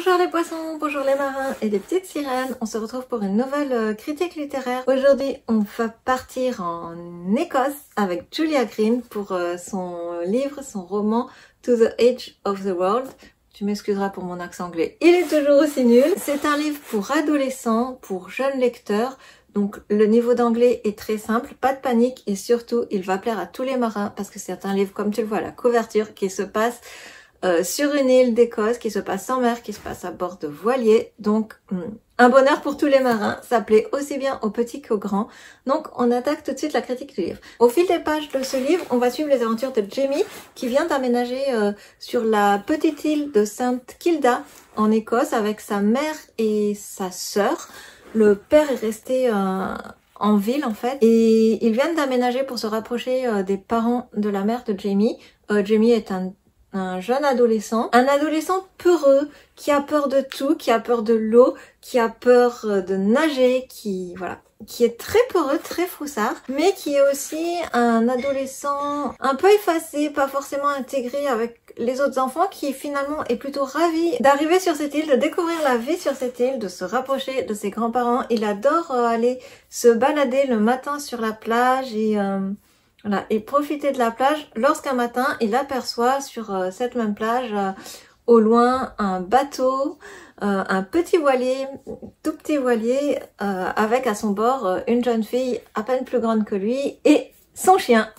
Bonjour les poissons, bonjour les marins et les petites sirènes. On se retrouve pour une nouvelle critique littéraire. Aujourd'hui, on va partir en Écosse avec Julia Green pour son livre, son roman To the Edge of the World. Tu m'excuseras pour mon accent anglais. Il est toujours aussi nul. C'est un livre pour adolescents, pour jeunes lecteurs. Donc le niveau d'anglais est très simple, pas de panique et surtout il va plaire à tous les marins parce que c'est un livre, comme tu le vois à la couverture, qui se passe sur une île d'Écosse, qui se passe en mer, qui se passe à bord de voiliers. Donc un bonheur pour tous les marins, ça plaît aussi bien aux petits qu'aux grands. Donc on attaque tout de suite la critique du livre. Au fil des pages de ce livre, on va suivre les aventures de Jamie qui vient d'aménager sur la petite île de Sainte Kilda en Écosse avec sa mère et sa sœur. Le père est resté en ville en fait et ils viennent d'aménager pour se rapprocher des parents de la mère de Jamie. Jamie est un jeune adolescent, un adolescent peureux, qui a peur de tout, qui a peur de l'eau, qui a peur de nager, qui est très peureux, très froussard, mais qui est aussi un adolescent un peu effacé, pas forcément intégré avec les autres enfants, qui finalement est plutôt ravi d'arriver sur cette île, de découvrir la vie sur cette île, de se rapprocher de ses grands-parents. Il adore aller se balader le matin sur la plage et profiter de la plage lorsqu'un matin il aperçoit sur cette même plage au loin un bateau, un petit voilier, tout petit voilier avec à son bord une jeune fille à peine plus grande que lui et son chien.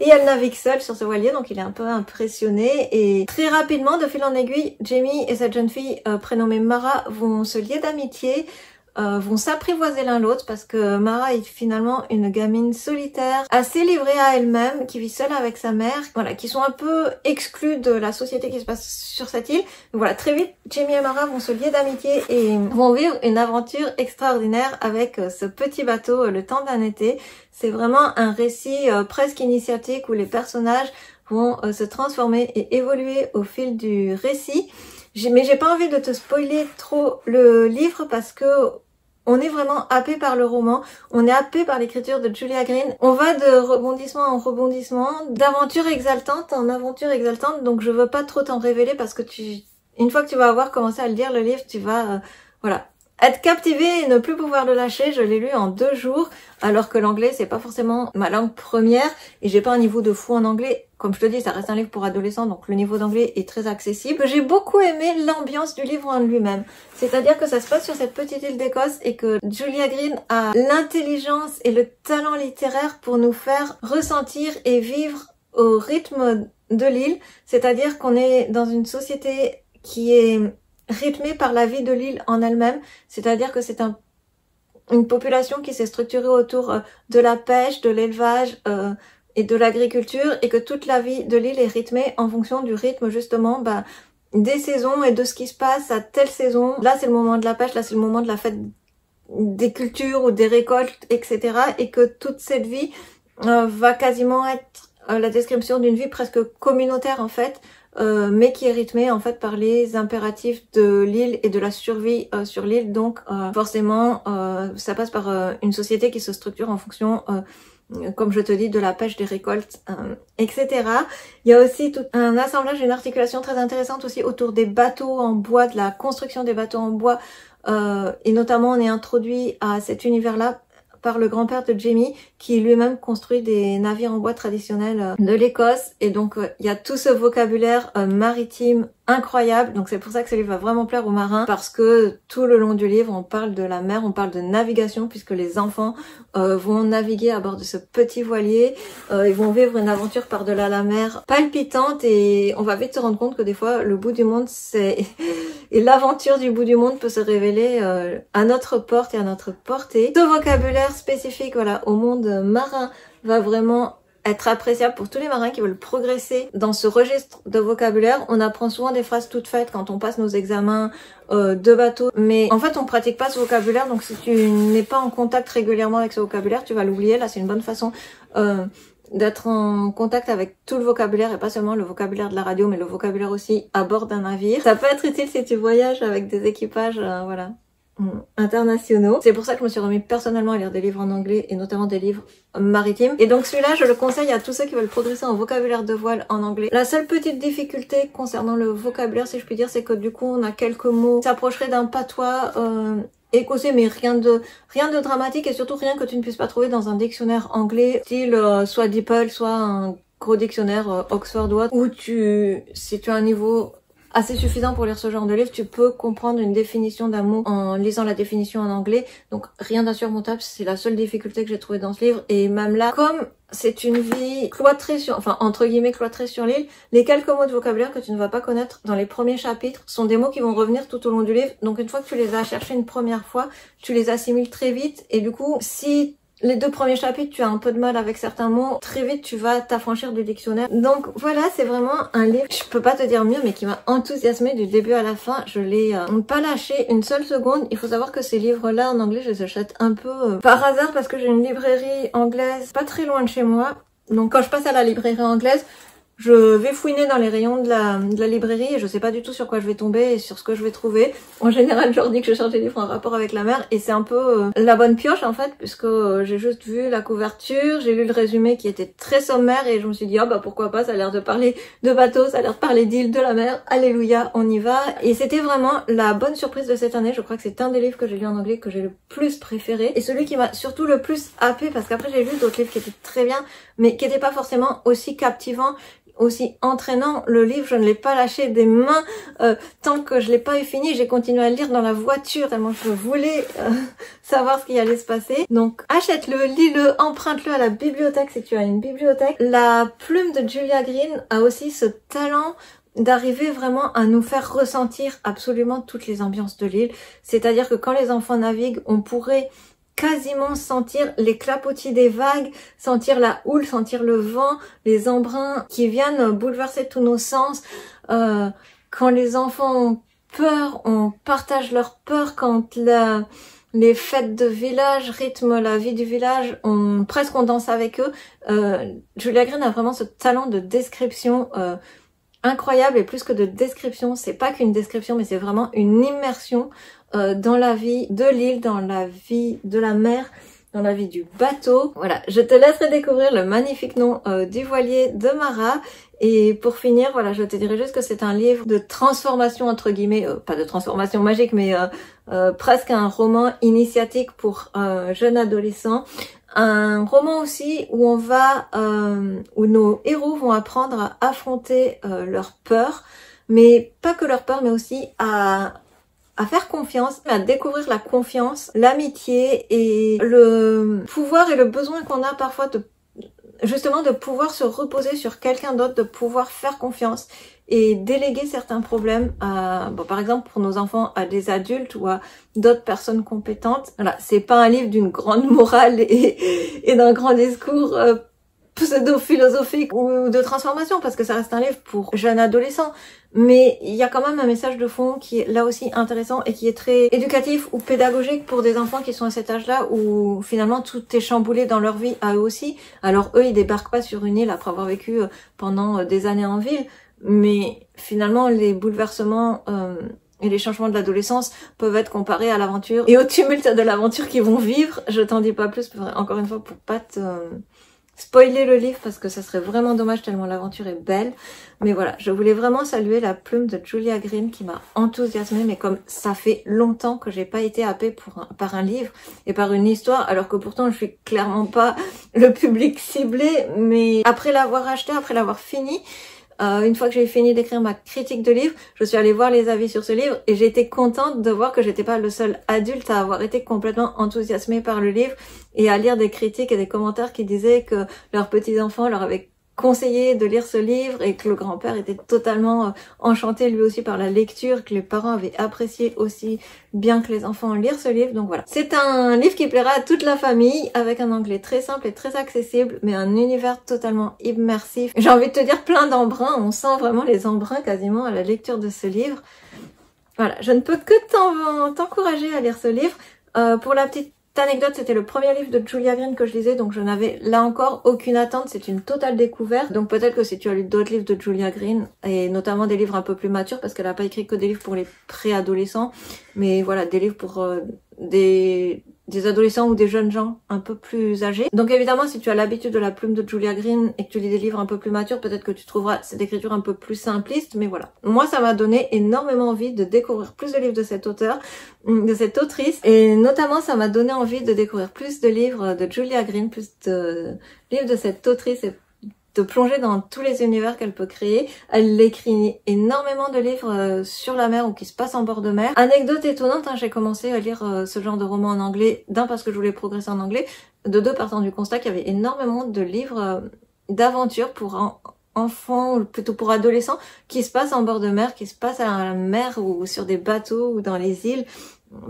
Et elle navigue seule sur ce voilier, donc il est un peu impressionné et très rapidement, de fil en aiguille, Jamie et cette jeune fille prénommée Mara vont se lier d'amitié, vont s'apprivoiser l'un l'autre parce que Mara est finalement une gamine solitaire, assez livrée à elle-même, qui vit seule avec sa mère, voilà, qui sont un peu exclus de la société qui se passe sur cette île. Donc voilà, très vite, Jamie et Mara vont se lier d'amitié et vont vivre une aventure extraordinaire avec ce petit bateau le temps d'un été. C'est vraiment un récit presque initiatique où les personnages vont se transformer et évoluer au fil du récit. Mais j'ai pas envie de te spoiler trop le livre parce que on est vraiment happé par le roman, on est happé par l'écriture de Julia Green. On va de rebondissement en rebondissement, d'aventure exaltante en aventure exaltante, donc je veux pas trop t'en révéler parce que une fois que tu vas avoir commencé à le lire le livre, tu vas être captivé et ne plus pouvoir le lâcher. Je l'ai lu en 2 jours, alors que l'anglais c'est pas forcément ma langue première et j'ai pas un niveau de fou en anglais. Comme je te dis, ça reste un livre pour adolescents, donc le niveau d'anglais est très accessible. J'ai beaucoup aimé l'ambiance du livre en lui-même. C'est-à-dire que ça se passe sur cette petite île d'Écosse et que Julia Green a l'intelligence et le talent littéraire pour nous faire ressentir et vivre au rythme de l'île. C'est-à-dire qu'on est dans une société qui est rythmée par la vie de l'île en elle-même. C'est-à-dire que c'est une population qui s'est structurée autour de la pêche, de l'élevage, et de l'agriculture, et que toute la vie de l'île est rythmée en fonction du rythme justement des saisons et de ce qui se passe à telle saison. Là c'est le moment de la pêche, là c'est le moment de la fête des cultures ou des récoltes, etc. Et que toute cette vie va quasiment être la description d'une vie presque communautaire en fait, mais qui est rythmée en fait par les impératifs de l'île et de la survie sur l'île. Donc forcément ça passe par une société qui se structure en fonction comme je te dis, de la pêche, des récoltes, etc. Il y a aussi tout un assemblage, une articulation très intéressante aussi autour des bateaux en bois, de la construction des bateaux en bois, et notamment on est introduit à cet univers-là par le grand-père de Jamie qui lui-même construit des navires en bois traditionnels de l'Écosse, et donc il y a tout ce vocabulaire maritime incroyable. Donc c'est pour ça que ce livre va vraiment plaire aux marins, parce que tout le long du livre on parle de la mer, on parle de navigation, puisque les enfants vont naviguer à bord de ce petit voilier, ils vont vivre une aventure par-delà la mer palpitante, et on va vite se rendre compte que des fois le bout du monde et l'aventure du bout du monde peut se révéler à notre porte et à notre portée. Ce vocabulaire spécifique au monde marin va vraiment être appréciable pour tous les marins qui veulent progresser dans ce registre de vocabulaire. On apprend souvent des phrases toutes faites quand on passe nos examens de bateau, mais en fait on pratique pas ce vocabulaire, donc si tu n'es pas en contact régulièrement avec ce vocabulaire, tu vas l'oublier. Là c'est une bonne façon d'être en contact avec tout le vocabulaire, et pas seulement le vocabulaire de la radio, mais le vocabulaire aussi à bord d'un navire. Ça peut être utile si tu voyages avec des équipages internationaux. C'est pour ça que je me suis remis personnellement à lire des livres en anglais et notamment des livres maritimes. Et donc celui-là, je le conseille à tous ceux qui veulent progresser en vocabulaire de voile en anglais. La seule petite difficulté concernant le vocabulaire, si je puis dire, c'est que du coup, on a quelques mots qui s'approcheraient d'un patois écossais, mais rien de dramatique et surtout rien que tu ne puisses pas trouver dans un dictionnaire anglais, style soit DeepL, soit un gros dictionnaire Oxford Word, où si tu as un niveau assez suffisant pour lire ce genre de livre, tu peux comprendre une définition d'un mot en lisant la définition en anglais. Donc rien d'insurmontable, c'est la seule difficulté que j'ai trouvée dans ce livre. Et même là, comme c'est une vie cloîtrée entre guillemets cloîtrée sur l'île, les quelques mots de vocabulaire que tu ne vas pas connaître dans les premiers chapitres sont des mots qui vont revenir tout au long du livre. Donc une fois que tu les as cherchés une première fois, tu les assimiles très vite. Et du coup, si les 2 premiers chapitres, tu as un peu de mal avec certains mots, très vite tu vas t'affranchir du dictionnaire. Donc voilà, c'est vraiment un livre, je peux pas te dire mieux, mais qui m'a enthousiasmée du début à la fin. Je l'ai pas lâché une seule seconde. Il faut savoir que ces livres-là en anglais, je les achète un peu par hasard parce que j'ai une librairie anglaise pas très loin de chez moi. Donc quand je passe à la librairie anglaise, je vais fouiner dans les rayons de la librairie et je sais pas du tout sur quoi je vais tomber et sur ce que je vais trouver. En général, je leur dis que je cherche des livres en rapport avec la mer et c'est un peu la bonne pioche en fait, puisque j'ai juste vu la couverture, j'ai lu le résumé qui était très sommaire et je me suis dit, ah bah pourquoi pas, ça a l'air de parler de bateaux, ça a l'air de parler d'îles, de la mer, alléluia, on y va. Et c'était vraiment la bonne surprise de cette année. Je crois que c'est un des livres que j'ai lu en anglais que j'ai le plus préféré et celui qui m'a surtout le plus happé, parce qu'après j'ai lu d'autres livres qui étaient très bien, mais qui n'étaient pas forcément aussi captivants, aussi entraînant. Le livre, je ne l'ai pas lâché des mains tant que je l'ai pas eu fini. J'ai continué à le lire dans la voiture tellement je voulais savoir ce qui allait se passer. Donc achète-le, lis-le, emprunte-le à la bibliothèque si tu as une bibliothèque. La plume de Julia Green a aussi ce talent d'arriver vraiment à nous faire ressentir absolument toutes les ambiances de l'île. C'est-à-dire que quand les enfants naviguent, on pourrait quasiment sentir les clapotis des vagues, sentir la houle, sentir le vent, les embruns qui viennent bouleverser tous nos sens. Quand les enfants ont peur, on partage leur peur. Quand les fêtes de village rythment la vie du village, presque on danse avec eux. Julia Green a vraiment ce talent de description incroyable, et plus que de description, c'est pas qu'une description, mais c'est vraiment une immersion dans la vie de l'île, dans la vie de la mer, dans la vie du bateau. Voilà, je te laisserai découvrir le magnifique nom du voilier de Mara. Et pour finir, voilà, je te dirais juste que c'est un livre de transformation entre guillemets, pas de transformation magique, mais presque un roman initiatique pour un jeune adolescent. Un roman aussi où où nos héros vont apprendre à affronter leur peur, mais pas que leur peur, mais aussi à faire confiance, à découvrir la confiance, l'amitié et le pouvoir et le besoin qu'on a parfois justement de pouvoir se reposer sur quelqu'un d'autre, de pouvoir faire confiance et déléguer certains problèmes par exemple pour nos enfants, à des adultes ou à d'autres personnes compétentes. Voilà, c'est pas un livre d'une grande morale et d'un grand discours pseudo-philosophique ou de transformation, parce que ça reste un livre pour jeunes adolescents, mais il y a quand même un message de fond qui est là aussi intéressant et qui est très éducatif ou pédagogique pour des enfants qui sont à cet âge-là où finalement tout est chamboulé dans leur vie à eux aussi. Alors eux, ils débarquent pas sur une île après avoir vécu pendant des années en ville, mais finalement les bouleversements et les changements de l'adolescence peuvent être comparés à l'aventure et au tumulte de l'aventure qu'ils vont vivre. Je t'en dis pas plus, encore une fois, pour pas te spoiler le livre, parce que ça serait vraiment dommage tellement l'aventure est belle. Mais voilà, je voulais vraiment saluer la plume de Julia Green qui m'a enthousiasmée, mais comme ça fait longtemps que j'ai pas été happée par un livre et par une histoire, alors que pourtant je suis clairement pas le public ciblé, mais après l'avoir acheté, après l'avoir fini, une fois que j'ai fini d'écrire ma critique de livre, je suis allée voir les avis sur ce livre et j'ai été contente de voir que j'étais pas le seul adulte à avoir été complètement enthousiasmée par le livre et à lire des critiques et des commentaires qui disaient que leurs petits-enfants leur avaient conseillé de lire ce livre et que le grand-père était totalement enchanté lui aussi par la lecture, que les parents avaient apprécié aussi bien que les enfants lire ce livre. Donc voilà, c'est un livre qui plaira à toute la famille, avec un anglais très simple et très accessible, mais un univers totalement immersif. J'ai envie de te dire plein d'embruns, on sent vraiment les embruns quasiment à la lecture de ce livre. Voilà, je ne peux que t'encourager à lire ce livre. Pour la petite anecdote, c'était le premier livre de Julia Green que je lisais, donc je n'avais là encore aucune attente, c'est une totale découverte. Donc peut-être que si tu as lu d'autres livres de Julia Green, et notamment des livres un peu plus matures, parce qu'elle n'a pas écrit que des livres pour les préadolescents, mais voilà, des livres pour des adolescents ou des jeunes gens un peu plus âgés. Donc évidemment, si tu as l'habitude de la plume de Julia Green et que tu lis des livres un peu plus matures, peut-être que tu trouveras cette écriture un peu plus simpliste, mais voilà. Moi, ça m'a donné énormément envie de découvrir plus de livres de cet auteur, de cette autrice, et notamment ça m'a donné envie de découvrir plus de livres de Julia Green, plus de livres de cette autrice, et de plonger dans tous les univers qu'elle peut créer. Elle écrit énormément de livres sur la mer ou qui se passent en bord de mer. Anecdote étonnante, hein, j'ai commencé à lire ce genre de roman en anglais, d'un parce que je voulais progresser en anglais, de deux partant du constat qu'il y avait énormément de livres d'aventure pour enfants, ou plutôt pour adolescents, qui se passent en bord de mer, qui se passent à la mer ou sur des bateaux ou dans les îles.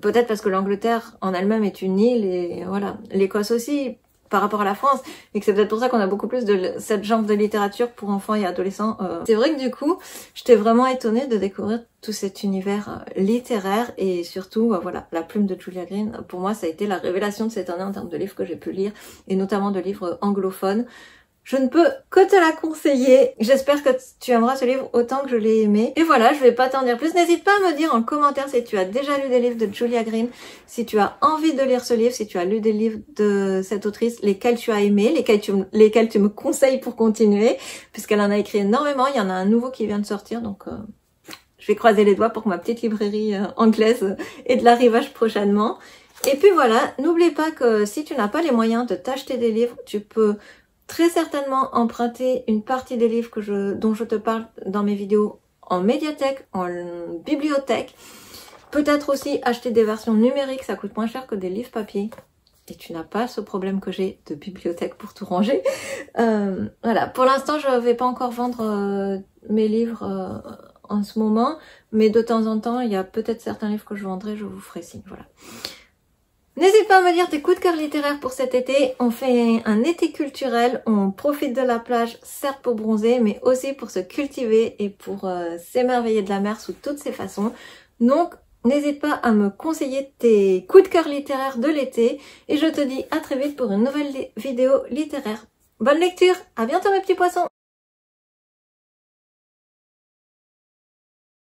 Peut-être parce que l'Angleterre en elle-même est une île et voilà, l'Écosse aussi, par rapport à la France, et que c'est peut-être pour ça qu'on a beaucoup plus de cette genre de littérature pour enfants et adolescents. C'est vrai que du coup, j'étais vraiment étonnée de découvrir tout cet univers littéraire, et surtout, voilà, la plume de Julia Green, pour moi, ça a été la révélation de cette année en termes de livres que j'ai pu lire, et notamment de livres anglophones. Je ne peux que te la conseiller. J'espère que tu aimeras ce livre autant que je l'ai aimé. Et voilà, je vais pas t'en dire plus. N'hésite pas à me dire en commentaire si tu as déjà lu des livres de Julia Green, si tu as envie de lire ce livre, si tu as lu des livres de cette autrice, lesquels tu as aimés, lesquels tu me conseilles pour continuer, puisqu'elle en a écrit énormément. Il y en a un nouveau qui vient de sortir, donc je vais croiser les doigts pour que ma petite librairie anglaise ait de l'arrivage prochainement. Et puis voilà, n'oublie pas que si tu n'as pas les moyens de t'acheter des livres, tu peux très certainement emprunter une partie des livres dont je te parle dans mes vidéos en médiathèque, en bibliothèque. Peut-être aussi acheter des versions numériques, ça coûte moins cher que des livres papier. Et tu n'as pas ce problème que j'ai de bibliothèque pour tout ranger. Voilà, pour l'instant je ne vais pas encore vendre mes livres en ce moment, mais de temps en temps il y a peut-être certains livres que je vendrai, je vous ferai signe. Voilà. N'hésite pas à me dire tes coups de cœur littéraires pour cet été. On fait un été culturel, on profite de la plage, certes pour bronzer, mais aussi pour se cultiver et pour s'émerveiller de la mer sous toutes ses façons. Donc, n'hésite pas à me conseiller tes coups de cœur littéraires de l'été. Et je te dis à très vite pour une nouvelle vidéo littéraire. Bonne lecture, à bientôt mes petits poissons!